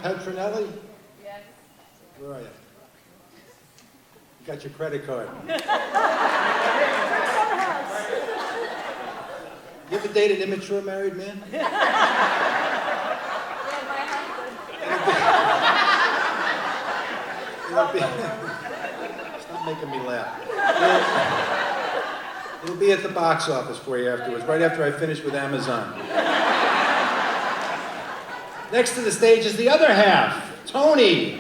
Petronelli? Yes. Where are you? You got your credit card. You ever date an immature married man? Yeah, my husband. Stop making me laugh. It'll be at the box office for you afterwards, right after I finish with Amazon. Next to the stage is the other half, Tony.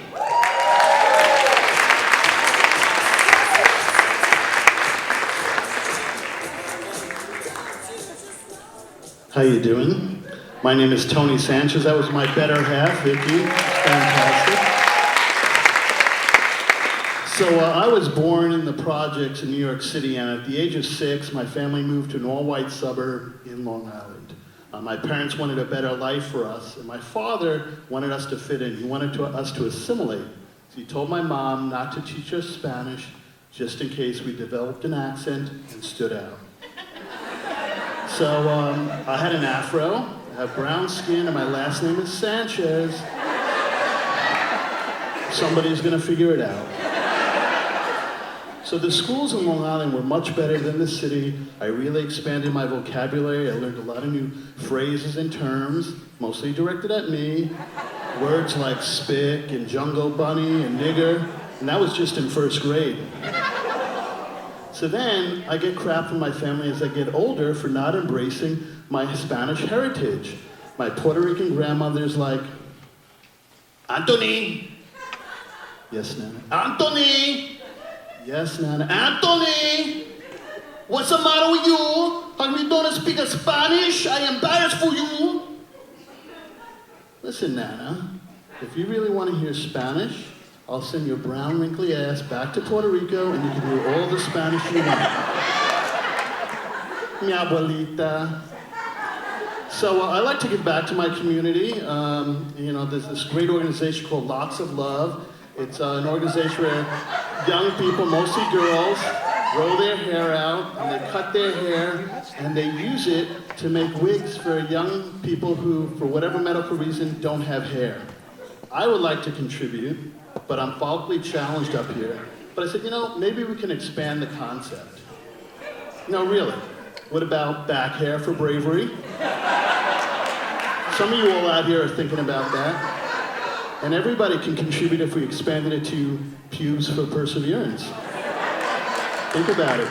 How you doing? My name is Tony Sanches. That was my better half, Vicky. Fantastic. So I was born in the projects in New York City, and at the age of 6, my family moved to an all-white suburb in Long Island. My parents wanted a better life for us, and my father wanted us to fit in. He wanted us to assimilate. So he told my mom not to teach us Spanish, just in case we developed an accent and stood out. So I had an afro, I have brown skin, and my last name is Sanches. Somebody's gonna figure it out. So the schools in Long Island were much better than the city. I really expanded my vocabulary. I learned a lot of new phrases and terms, mostly directed at me. Words like spick and jungle bunny and nigger, and that was just in first grade. So then, I get crap from my family as I get older for not embracing my Spanish heritage. My Puerto Rican grandmother's like, Anthony. Yes, Nana. Anthony. Yes, Nana. Anthony. What's the matter with you? How you don't speak Spanish? I am embarrassed for you. Listen, Nana, if you really want to hear Spanish, I'll send your brown, wrinkly ass back to Puerto Rico and you can hear all the Spanish you want. Mi abuelita. So I like to give back to my community. There's this great organization called Lots of Love. It's an organization where young people, mostly girls, grow their hair out and they cut their hair and they use it to make wigs for young people who, for whatever medical reason, don't have hair. I would like to contribute, but I'm follically challenged up here. But I said, maybe we can expand the concept. No, really. What about back hair for bravery? Some of you all out here are thinking about that. And everybody can contribute if we expanded it to pubes for perseverance. Think about it.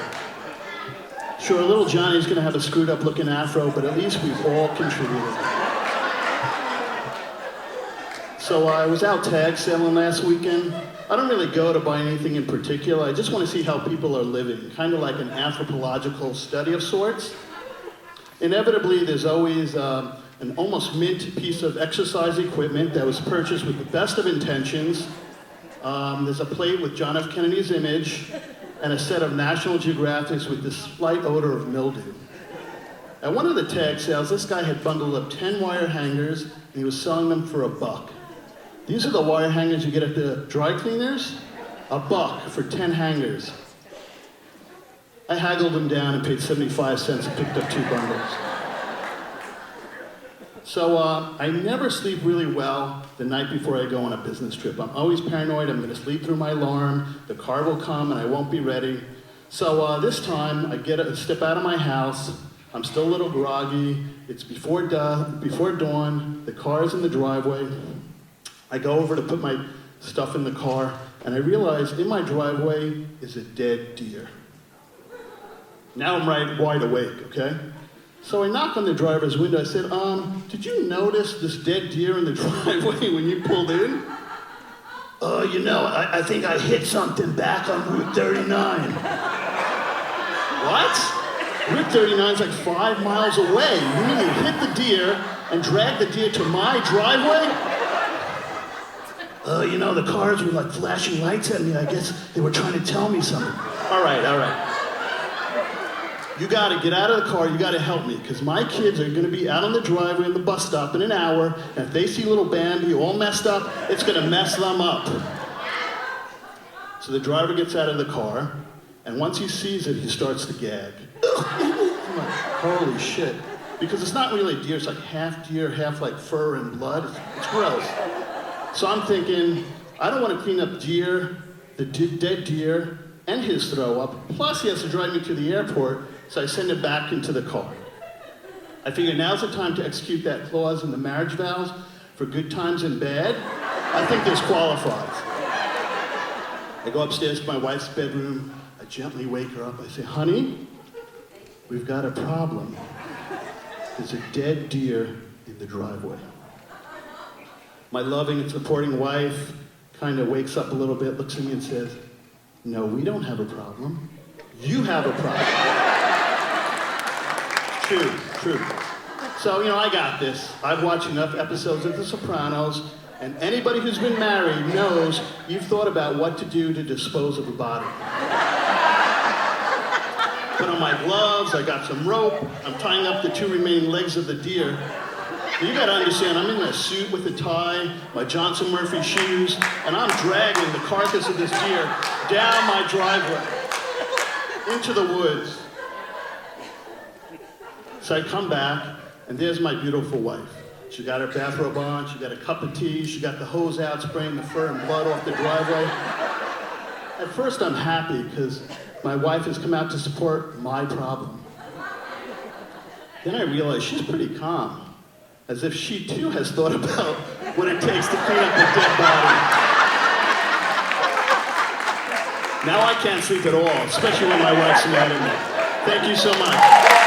Sure, little Johnny's gonna have a screwed up looking afro, but at least we've all contributed. So I was out tag sailing last weekend. I don't really go to buy anything in particular. I just want to see how people are living, kind of like an anthropological study of sorts. Inevitably, there's always an almost mint piece of exercise equipment that was purchased with the best of intentions. There's a plate with John F. Kennedy's image and a set of National Geographics with this slight odor of mildew. At one of the tag sales, this guy had bundled up 10 wire hangers and he was selling them for $1. These are the wire hangers you get at the dry cleaners. $1 for 10 hangers. I haggled them down and paid 75 cents and picked up 2 bundles. So I never sleep really well the night before I go on a business trip. I'm always paranoid I'm gonna sleep through my alarm, the car will come and I won't be ready. So this time I step out of my house, I'm still a little groggy, it's before dawn, the car's in the driveway. I go over to put my stuff in the car, and I realize in my driveway is a dead deer. Now I'm right wide awake, okay? So I knock on the driver's window, I said, did you notice this dead deer in the driveway when you pulled in? I think I hit something back on Route 39. What? Route 39 is like 5 miles away. You mean you hit the deer and dragged the deer to my driveway? The cars were like flashing lights at me. I guess they were trying to tell me something. All right. You gotta get out of the car, you gotta help me, because my kids are gonna be out on the driveway in the bus stop in an hour, and if they see little Bambi all messed up, it's gonna mess them up. So the driver gets out of the car, and once he sees it, he starts to gag. I'm like, holy shit. Because it's not really a deer, it's like half deer, half like fur and blood. It's gross. So I'm thinking, I don't want to clean up the dead deer, and his throw up. Plus, he has to drive me to the airport, so I send him back into the car. I figure now's the time to execute that clause in the marriage vows for good times and bad. I think this qualifies. I go upstairs to my wife's bedroom. I gently wake her up. I say, honey, we've got a problem. There's a dead deer in the driveway. My loving and supporting wife kind of wakes up a little bit, looks at me and says, no, we don't have a problem. You have a problem. True. So, I got this. I've watched enough episodes of The Sopranos, and anybody who's been married knows you've thought about what to do to dispose of a body. Put on my gloves, I got some rope, I'm tying up the 2 remaining legs of the deer. You gotta understand, I'm in a suit with a tie, my Johnson Murphy shoes, and I'm dragging the carcass of this deer down my driveway, into the woods. So I come back, and there's my beautiful wife. She got her bathrobe on, she got a cup of tea, she got the hose out spraying the fur and blood off the driveway. At first I'm happy, because my wife has come out to support my problem. Then I realize she's pretty calm. As if she too has thought about what it takes to clean up a dead body. Now I can't sleep at all, especially when my wife's mad at me. Thank you so much.